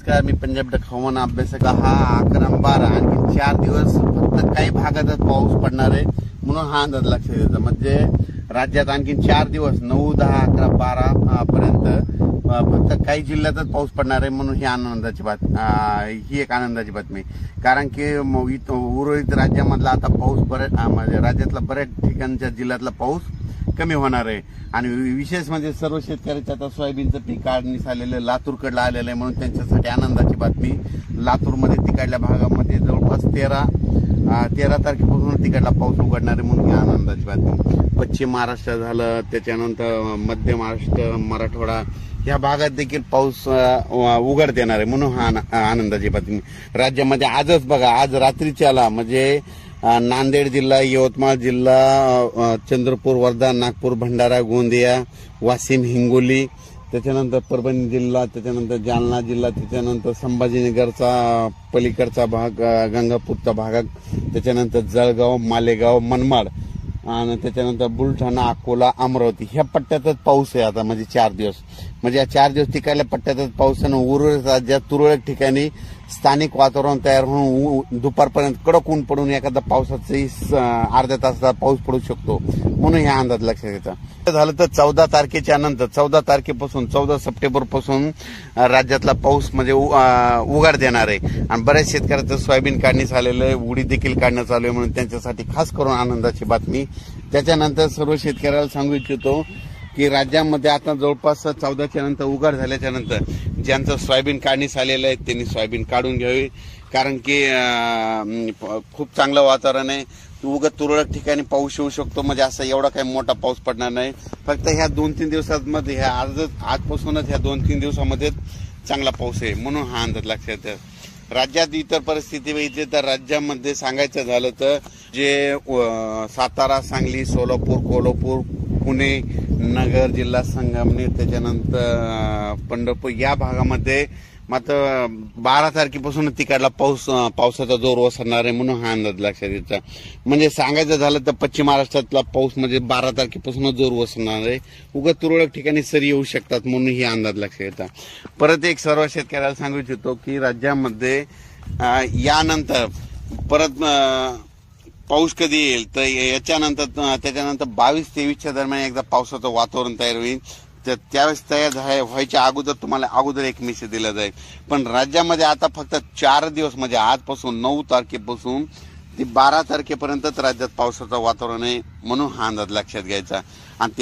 नमस्कार, मी पंजाब डक हवामान अभ्यासक. 11-12 आणखी 4 दिवस फक्त काही भागातच पाऊस पडणार आहे म्हणून हा अंदाज लक्षात येतो. म्हणजे राज्यात आणखी 4 दिवस 9, 10, 11, 12 पर्यंत फक्त काही जिल्ह्यातच पाऊस पडणार आहे म्हणून ही आनंदाची ही एक आनंदाची बातमी. कारण की उर्वरित राज्यामधला आता पाऊस म्हणजे राज्यातला बऱ्याच ठिकाणच्या जिल्ह्यातला पाऊस कमी होणार आहे. आणि विशेष म्हणजे सर्व शेतकऱ्याचं आता सोयाबीनचं पीक काढणीस आलेलं लातूरकडला आलेलं आहे म्हणून त्यांच्यासाठी आनंदाची बातमी. लातूरमध्ये तिकडल्या भागामध्ये जवळपास 13 तारखेपासून तिकडला पाऊस उघडणार आहे म्हणून ही आनंदाची बातमी. पश्चिम महाराष्ट्र झालं, त्याच्यानंतर मध्य महाराष्ट्र, मराठवाडा या भागात देखील पाऊस उघड देणार आहे म्हणून हा आनंदाची बातमी. राज्यामध्ये आजच बघा, आज रात्रीच्याला म्हणजे नांदेड जिल्हा, यवतमाळ जिल्हा, चंद्रपूर, वर्धा, नागपूर, भंडारा, गोंदिया, वाशिम, हिंगोली, त्याच्यानंतर परभणी जिल्हा, त्याच्यानंतर जालना जिल्हा, त्याच्यानंतर संभाजीनगरचा पलीकडचा भाग, गंगापूरचा भाग, त्याच्यानंतर जळगाव, मालेगाव, मनमाड आणि त्याच्यानंतर बुलढाणा, अकोला, अमरावती ह्या पट्ट्यातच पाऊस आहे आता. म्हणजे 4 दिवस, म्हणजे या 4 दिवस तिकडल्या पट्ट्यातच पाऊस आहे. उर्वरित राज्यात तुरळक ठिकाणी स्थानिक वातावरण तयार होऊन दुपारपर्यंत कडक ऊन पडून एखादा पावसाचाही अर्ध्या तासाचा पाऊस पडू शकतो म्हणून हे अंदाज लक्षात येतं. झालं तर 14 तारखेच्या नंतर 14 तारखेपासून 14 सप्टेंबर पासून राज्यातला पाऊस म्हणजे उघड देणार आहे. आणि बऱ्याच शेतकऱ्याचं सोयाबीन काढणीस आलेलं आहे, उडीद देखील काढणं चालू आहे म्हणून त्यांच्यासाठी खास करून आनंदाची बातमी. त्याच्यानंतर सर्व शेतकऱ्याला सांगू इच्छितो की राज्यामध्ये आता जवळपास 14च्या नंतर उघड झाल्याच्या नंतर ज्यांचं सोयाबीन काढणीस आलेलं आहे त्यांनी सोयाबीन काढून घ्यावी. कारण की खूप चांगलं वातावरण आहे. उगत तुरळक ठिकाणी पाऊस येऊ शकतो, म्हणजे असं एवढा काही मोठा पाऊस पडणार नाही. फक्त ह्या 2-3 दिवसांमध्ये आजपासूनच ह्या 2-3 दिवसामध्ये चांगला पाऊस आहे म्हणून हा अंदाज लक्षात येतो. राज्यात इतर परिस्थिती बघितली तर राज्यामध्ये सांगायचं झालं तर जे सातारा, सांगली, सोलापूर, कोल्हापूर, पुणे, नगर जिल्हा, संगमनेर, त्याच्यानंतर पंढरपूर या भागामध्ये मात्र 12 तारखेपासून तिकडला पावसाचा जोर ओसरणार आहे म्हणून हा अंदाज लक्षात येतो. म्हणजे सांगायचं झालं तर पश्चिम महाराष्ट्रातला पाऊस म्हणजे 12 तारखेपासूनच जोर ओसरणार आहे. उगाच तुरळक ठिकाणी सरी येऊ शकतात म्हणून ही अंदाज लक्षात येतात. परत एक सर्व शेतकऱ्याला सांगू इच्छितो की राज्यामध्ये यानंतर परत पाऊस कधी येईल तर त्याच्यानंतर 22-23च्या दरम्यान एकदा पावसाचं वातावरण तयार होईल. त्यावेळेस तयार व्हायच्या अगोदर तुम्हाला अगोदर एक मेसेज दिला जाईल. पण राज्यामध्ये आता फक्त 4 दिवस म्हणजे आजपासून 9 तारखेपासून ते 12 तारखेपर्यंतच राज्यात पावसाचं वातावरण आहे म्हणून हा अंदाज लक्षात घ्यायचा. आणि